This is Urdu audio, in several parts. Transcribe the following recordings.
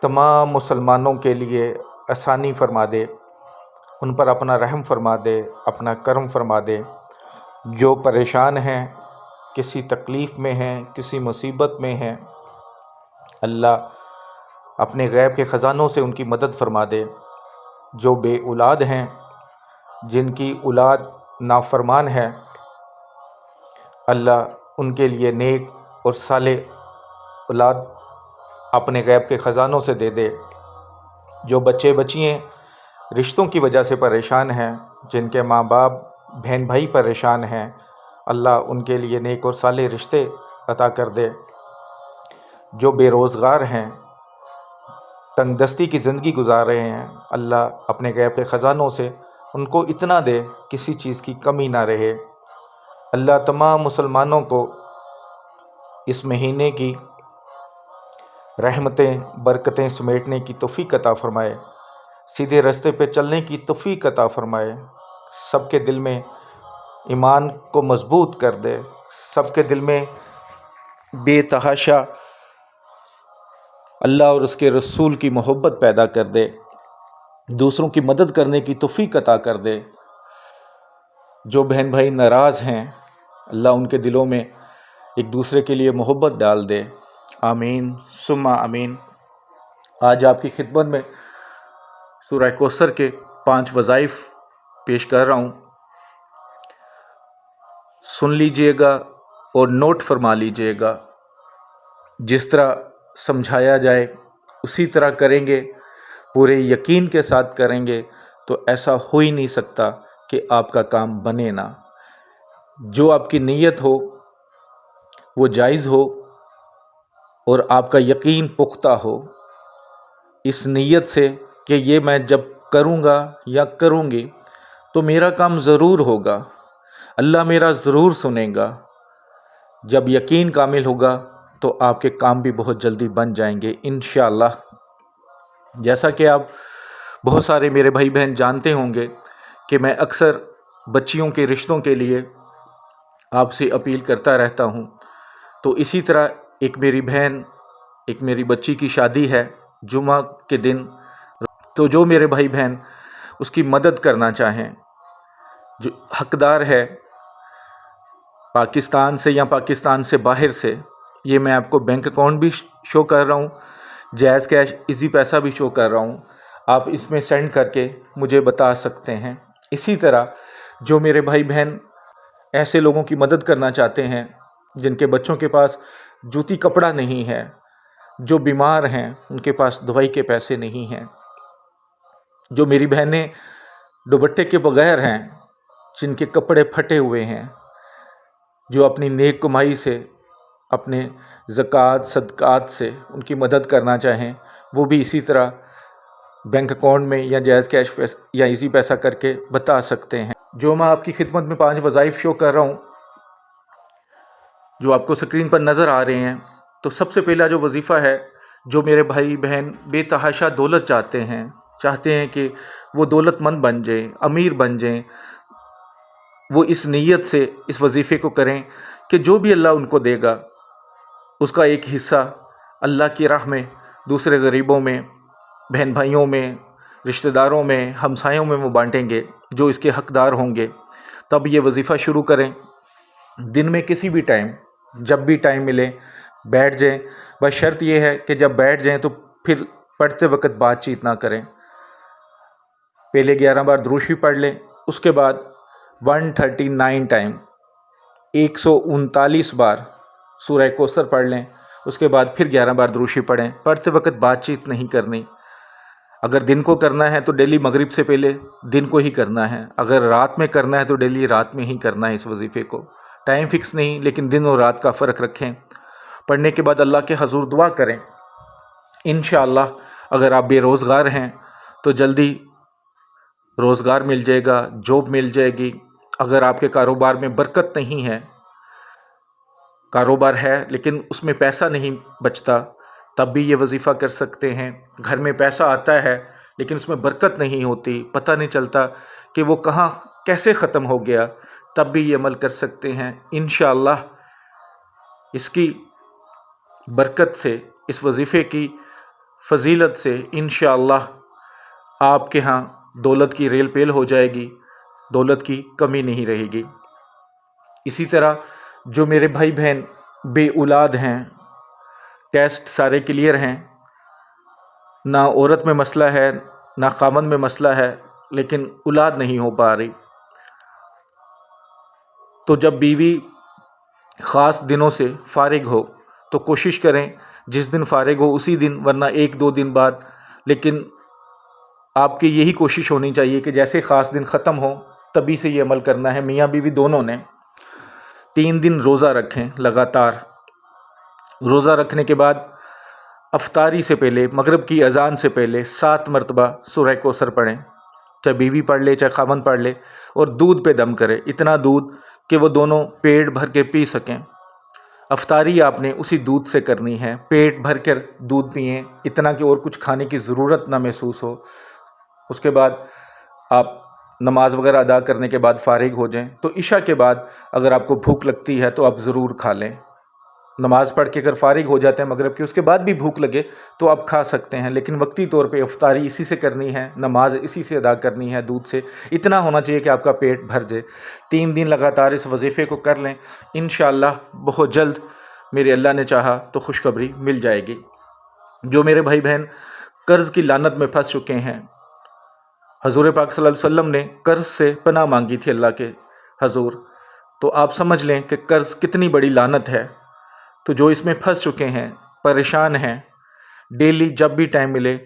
تمام مسلمانوں کے لیے آسانی فرما دے، ان پر اپنا رحم فرما دے، اپنا کرم فرما دے۔ جو پریشان ہیں، کسی تکلیف میں ہیں، کسی مصیبت میں ہیں، اللہ اپنے غیب کے خزانوں سے ان کی مدد فرما دے۔ جو بے اولاد ہیں، جن کی اولاد نافرمان ہے، اللہ ان کے لیے نیک اور صالح اولاد اپنے غیب کے خزانوں سے دے دے۔ جو بچے بچیاں رشتوں کی وجہ سے پریشان ہیں، جن کے ماں باپ بہن بھائی پریشان ہیں، اللہ ان کے لیے نیک اور صالح رشتے عطا کر دے۔ جو بے روزگار ہیں، تنگ دستی کی زندگی گزار رہے ہیں، اللہ اپنے غیب کے خزانوں سے ان کو اتنا دے کسی چیز کی کمی نہ رہے۔ اللہ تمام مسلمانوں کو اس مہینے کی رحمتیں برکتیں سمیٹنے کی توفیق عطا فرمائے، سیدھے راستے پہ چلنے کی توفیق عطا فرمائے، سب کے دل میں ایمان کو مضبوط کر دے، سب کے دل میں بے تحاشا اللہ اور اس کے رسول کی محبت پیدا کر دے، دوسروں کی مدد کرنے کی توفیق عطا کر دے۔ جو بہن بھائی ناراض ہیں، اللہ ان کے دلوں میں ایک دوسرے کے لیے محبت ڈال دے۔ آمین ثم آمین۔ آج آپ کی خدمت میں سورہ کوثر کے 5 وظائف پیش کر رہا ہوں، سن لیجئے گا اور نوٹ فرما لیجئے گا۔ جس طرح سمجھایا جائے اسی طرح کریں گے، پورے یقین کے ساتھ کریں گے تو ایسا ہو ہی نہیں سکتا کہ آپ کا کام بنے نہ۔ جو آپ کی نیت ہو وہ جائز ہو اور آپ کا یقین پختہ ہو، اس نیت سے کہ یہ میں جب کروں گا یا کروں گی تو میرا کام ضرور ہوگا، اللہ میرا ضرور سنے گا۔ جب یقین کامل ہوگا تو آپ کے کام بھی بہت جلدی بن جائیں گے انشاءاللہ۔ جیسا کہ آپ بہت سارے میرے بھائی بہن جانتے ہوں گے کہ میں اکثر بچیوں کے رشتوں کے لیے آپ سے اپیل کرتا رہتا ہوں، تو اسی طرح ایک میری بہن، ایک میری بچی کی شادی ہے جمعہ کے دن، تو جو میرے بھائی بہن اس کی مدد کرنا چاہیں، جو حقدار ہے پاکستان سے یا پاکستان سے باہر سے، یہ میں آپ کو بینک اکاؤنٹ بھی شو کر رہا ہوں، جائز کیش ایزی پیسہ بھی شو کر رہا ہوں، آپ اس میں سینڈ کر کے مجھے بتا سکتے ہیں۔ اسی طرح جو میرے بھائی بہن ایسے لوگوں کی مدد کرنا چاہتے ہیں جن کے بچوں کے پاس جوتی کپڑا نہیں ہے، جو بیمار ہیں، ان کے پاس دوائی کے پیسے نہیں ہیں، جو میری بہنیں دوپٹے کے بغیر ہیں، جن کے کپڑے پھٹے ہوئے ہیں، جو اپنی نیک کمائی سے، اپنے زکوٰۃ صدقات سے ان کی مدد کرنا چاہیں، وہ بھی اسی طرح بینک اکاؤنٹ میں یا جائز کیش یا ایزی پیسہ کر کے بتا سکتے ہیں۔ جو میں آپ کی خدمت میں 5 وظائف شو کر رہا ہوں جو آپ کو سکرین پر نظر آ رہے ہیں، تو سب سے پہلا جو وظیفہ ہے، جو میرے بھائی بہن بے تحاشا دولت چاہتے ہیں کہ وہ دولت مند بن جائیں، امیر بن جائیں، وہ اس نیت سے اس وظیفے کو کریں کہ جو بھی اللہ ان کو دے گا اس کا ایک حصہ اللہ کی راہ میں، دوسرے غریبوں میں، بہن بھائیوں میں، رشتہ داروں میں، ہمسایوں میں وہ بانٹیں گے جو اس کے حقدار ہوں گے۔ تب یہ وظیفہ شروع کریں، دن میں کسی بھی ٹائم، جب بھی ٹائم ملے بیٹھ جائیں، بس شرط یہ ہے کہ جب بیٹھ جائیں تو پھر پڑھتے وقت بات چیت نہ کریں، پہلے 11 بار درود شریف پڑھ لیں، اس کے بعد 139 ٹائم 139 بار سورہ کوثر پڑھ لیں، اس کے بعد پھر 11 بار درود شریف پڑھیں۔ پڑھتے وقت بات چیت نہیں کرنی۔ اگر دن کو کرنا ہے تو ڈیلی مغرب سے پہلے دن کو ہی کرنا ہے، اگر رات میں کرنا ہے تو ڈیلی رات میں ہی کرنا ہے۔ اس وظیفے کو ٹائم فکس نہیں، لیکن دن اور رات کا فرق رکھیں۔ پڑھنے کے بعد اللہ کے حضور دعا کریں۔ انشاءاللہ اگر آپ بے روزگار ہیں تو جلدی روزگار مل جائے گا، جاب مل جائے گی۔ اگر آپ کے کاروبار میں برکت نہیں ہے، کاروبار ہے لیکن اس میں پیسہ نہیں بچتا، تب بھی یہ وظیفہ کر سکتے ہیں۔ گھر میں پیسہ آتا ہے لیکن اس میں برکت نہیں ہوتی، پتہ نہیں چلتا کہ وہ کہاں کیسے ختم ہو گیا، تب بھی یہ عمل کر سکتے ہیں۔ انشاءاللہ اس کی برکت سے، اس وظیفے کی فضیلت سے انشاءاللہ آپ کے ہاں دولت کی ریل پیل ہو جائے گی، دولت کی کمی نہیں رہے گی۔ اسی طرح جو میرے بھائی بہن بے اولاد ہیں، ٹیسٹ سارے کلیئر ہیں، نہ عورت میں مسئلہ ہے نہ خامند میں مسئلہ ہے، لیکن اولاد نہیں ہو پا رہی، تو جب بیوی خاص دنوں سے فارغ ہو تو کوشش کریں جس دن فارغ ہو اسی دن، ورنہ 1-2 دن بعد، لیکن آپ کی یہی کوشش ہونی چاہیے کہ جیسے خاص دن ختم ہو تبھی سے یہ عمل کرنا ہے۔ میاں بیوی دونوں نے 3 دن روزہ رکھیں لگاتار۔ روزہ رکھنے کے بعد افطاری سے پہلے، مغرب کی اذان سے پہلے 7 مرتبہ سورہ کوثر پڑھیں، چاہے بیوی پڑھ لے چاہے خاوند پڑھ لے، اور دودھ پہ دم کرے، اتنا دودھ کہ وہ دونوں پیٹ بھر کے پی سکیں۔ افطاری آپ نے اسی دودھ سے کرنی ہے، پیٹ بھر کر دودھ پئیں، اتنا کہ اور کچھ کھانے کی ضرورت نہ محسوس ہو۔ اس کے بعد آپ نماز وغیرہ ادا کرنے کے بعد فارغ ہو جائیں، تو عشاء کے بعد اگر آپ کو بھوک لگتی ہے تو آپ ضرور کھا لیں۔ نماز پڑھ کے اگر فارغ ہو جاتے ہیں مغرب کی، اس کے بعد بھی بھوک لگے تو آپ کھا سکتے ہیں، لیکن وقتی طور پہ افطاری اسی سے کرنی ہے، نماز اسی سے ادا کرنی ہے، دودھ سے اتنا ہونا چاہیے کہ آپ کا پیٹ بھر جائے۔ 3 دن لگاتار اس وظیفے کو کر لیں، انشاءاللہ بہت جلد میرے اللہ نے چاہا تو خوشخبری مل جائے گی۔ جو میرے بھائی بہن قرض کی لعنت میں پھنس چکے ہیں، حضور پاک صلی اللہ علیہ وسلم نے قرض سے پناہ مانگی تھی اللہ کے حضور، تو آپ سمجھ لیں کہ قرض کتنی بڑی لعنت ہے۔ تو جو اس میں پھنس چکے ہیں، پریشان ہیں، ڈیلی جب بھی ٹائم ملے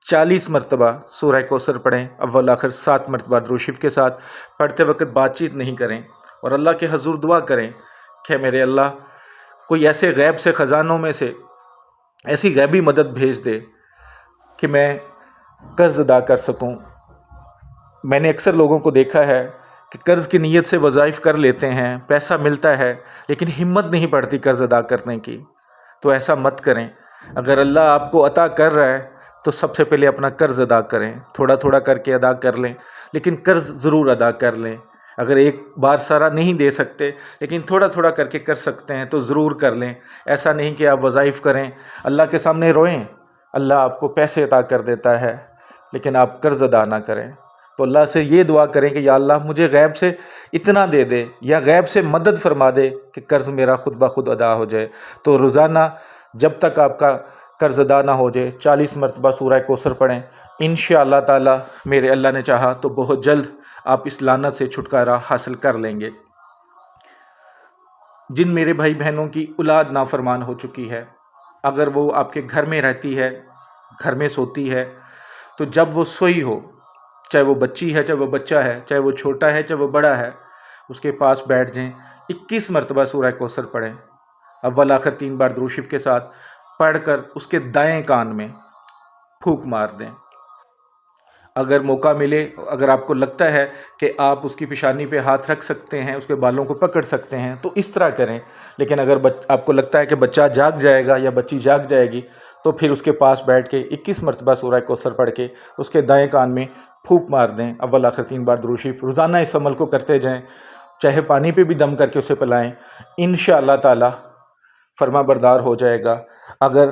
40 مرتبہ سورہ کوثر پڑھیں، اول آخر 7 مرتبہ درود شریف کے ساتھ۔ پڑھتے وقت بات چیت نہیں کریں اور اللہ کے حضور دعا کریں کہ میرے اللہ کوئی ایسے غیب سے خزانوں میں سے ایسی غیبی مدد بھیج دے کہ میں قرض ادا کر سکوں۔ میں نے اکثر لوگوں کو دیکھا ہے کہ قرض کی نیت سے وظائف کر لیتے ہیں، پیسہ ملتا ہے، لیکن ہمت نہیں پڑتی قرض ادا کرنے کی۔ تو ایسا مت کریں، اگر اللہ آپ کو عطا کر رہا ہے تو سب سے پہلے اپنا قرض ادا کریں، تھوڑا تھوڑا کر کے ادا کر لیں، لیکن قرض ضرور ادا کر لیں۔ اگر ایک بار سارا نہیں دے سکتے لیکن تھوڑا تھوڑا کر کے کر سکتے ہیں تو ضرور کر لیں۔ ایسا نہیں کہ آپ وظائف کریں، اللہ کے سامنے روئیں، اللہ آپ کو پیسے عطا کر دیتا ہے لیکن آپ قرض ادا نہ کریں۔ تو اللہ سے یہ دعا کریں کہ یا اللہ مجھے غیب سے اتنا دے دے، یا غیب سے مدد فرما دے کہ قرض میرا خود بخود ادا ہو جائے۔ تو روزانہ جب تک آپ کا قرض ادا نہ ہو جائے 40 مرتبہ سورہ کوثر پڑھیں، انشاءاللہ تعالی میرے اللہ نے چاہا تو بہت جلد آپ اس لعنت سے چھٹکارا حاصل کر لیں گے۔ جن میرے بھائی بہنوں کی اولاد نافرمان ہو چکی ہے، اگر وہ آپ کے گھر میں رہتی ہے، گھر میں سوتی ہے، تو جب وہ سوئی ہو، چاہے وہ بچی ہے چاہے وہ بچہ ہے، چاہے وہ چھوٹا ہے چاہے وہ بڑا ہے، اس کے پاس بیٹھ جائیں، 21 مرتبہ سورہ کوثر پڑھیں، اول آخر 3 بار درود شریف کے ساتھ پڑھ کر اس کے دائیں کان میں پھونک مار دیں۔ اگر موقع ملے، اگر آپ کو لگتا ہے کہ آپ اس کی پیشانی پہ ہاتھ رکھ سکتے ہیں، اس کے بالوں کو پکڑ سکتے ہیں تو اس طرح کریں، لیکن اگر آپ کو لگتا ہے کہ بچہ جاگ جائے گا یا بچی جاگ جائے گی تو پھر اس کے پاس بیٹھ کے 21 مرتبہ سورہ کوثر پڑھ کے اس کے دائیں کان میں پھونک مار دیں، اول آخر 3 بار درود شریف۔ روزانہ اس عمل کو کرتے جائیں، چاہے پانی پہ بھی دم کر کے اسے پلائیں، انشاءاللہ تعالی فرما بردار ہو جائے گا۔ اگر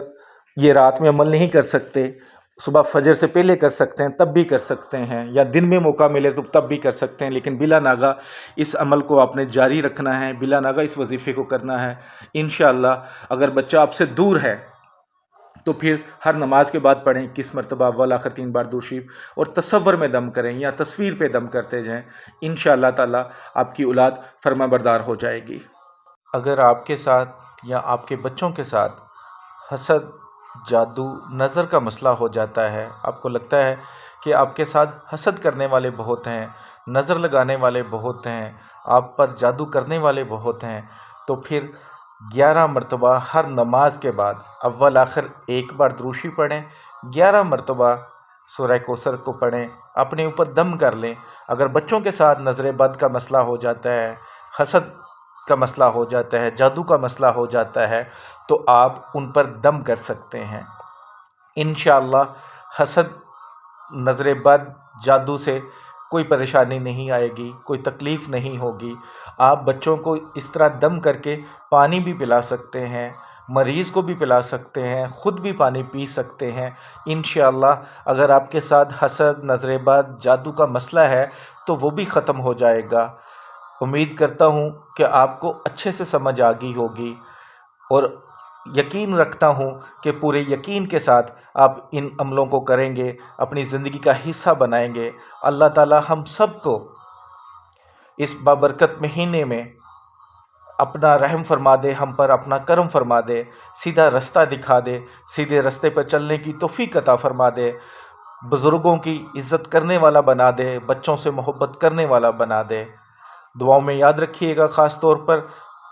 یہ رات میں عمل نہیں کر سکتے، صبح فجر سے پہلے کر سکتے ہیں تب بھی کر سکتے ہیں، یا دن میں موقع ملے تو تب بھی کر سکتے ہیں، لیکن بلا ناغہ اس عمل کو آپ نے جاری رکھنا ہے، بلا ناغہ اس وظیفے کو کرنا ہے انشاءاللہ۔ اگر بچہ آپ سے دور ہے تو پھر ہر نماز کے بعد پڑھیں 21 مرتبہ اول آخر 3 بار درود شریف، اور تصور میں دم کریں یا تصویر پہ دم کرتے جائیں، انشاءاللہ تعالی آپ کی اولاد فرما بردار ہو جائے گی۔ اگر آپ کے ساتھ یا آپ کے بچوں کے ساتھ حسد، جادو، نظر کا مسئلہ ہو جاتا ہے، آپ کو لگتا ہے کہ آپ کے ساتھ حسد کرنے والے بہت ہیں، نظر لگانے والے بہت ہیں، آپ پر جادو کرنے والے بہت ہیں، تو پھر 11 مرتبہ ہر نماز کے بعد اول آخر 1 بار درود شریف پڑھیں، 11 مرتبہ سورہ کوثر کو پڑھیں، اپنے اوپر دم کر لیں۔ اگر بچوں کے ساتھ نظر بد کا مسئلہ ہو جاتا ہے، حسد کا مسئلہ ہو جاتا ہے، جادو کا مسئلہ ہو جاتا ہے، تو آپ ان پر دم کر سکتے ہیں۔ انشاءاللہ حسد، نظر بد، جادو سے کوئی پریشانی نہیں آئے گی، کوئی تکلیف نہیں ہوگی۔ آپ بچوں کو اس طرح دم کر کے پانی بھی پلا سکتے ہیں، مریض کو بھی پلا سکتے ہیں، خود بھی پانی پی سکتے ہیں۔ انشاءاللہ اگر آپ کے ساتھ حسد، نظر بد، جادو کا مسئلہ ہے تو وہ بھی ختم ہو جائے گا۔ امید کرتا ہوں کہ آپ کو اچھے سے سمجھ آ گئی ہوگی، اور یقین رکھتا ہوں کہ پورے یقین کے ساتھ آپ ان عملوں کو کریں گے، اپنی زندگی کا حصہ بنائیں گے۔ اللہ تعالی ہم سب کو اس بابرکت مہینے میں اپنا رحم فرما دے، ہم پر اپنا کرم فرما دے، سیدھا رستہ دکھا دے، سیدھے رستے پر چلنے کی توفیق عطا فرما دے، بزرگوں کی عزت کرنے والا بنا دے، بچوں سے محبت کرنے والا بنا دے۔ دعاؤں میں یاد رکھیے گا خاص طور پر۔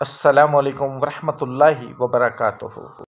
السلام علیکم ورحمۃ اللہ وبرکاتہ۔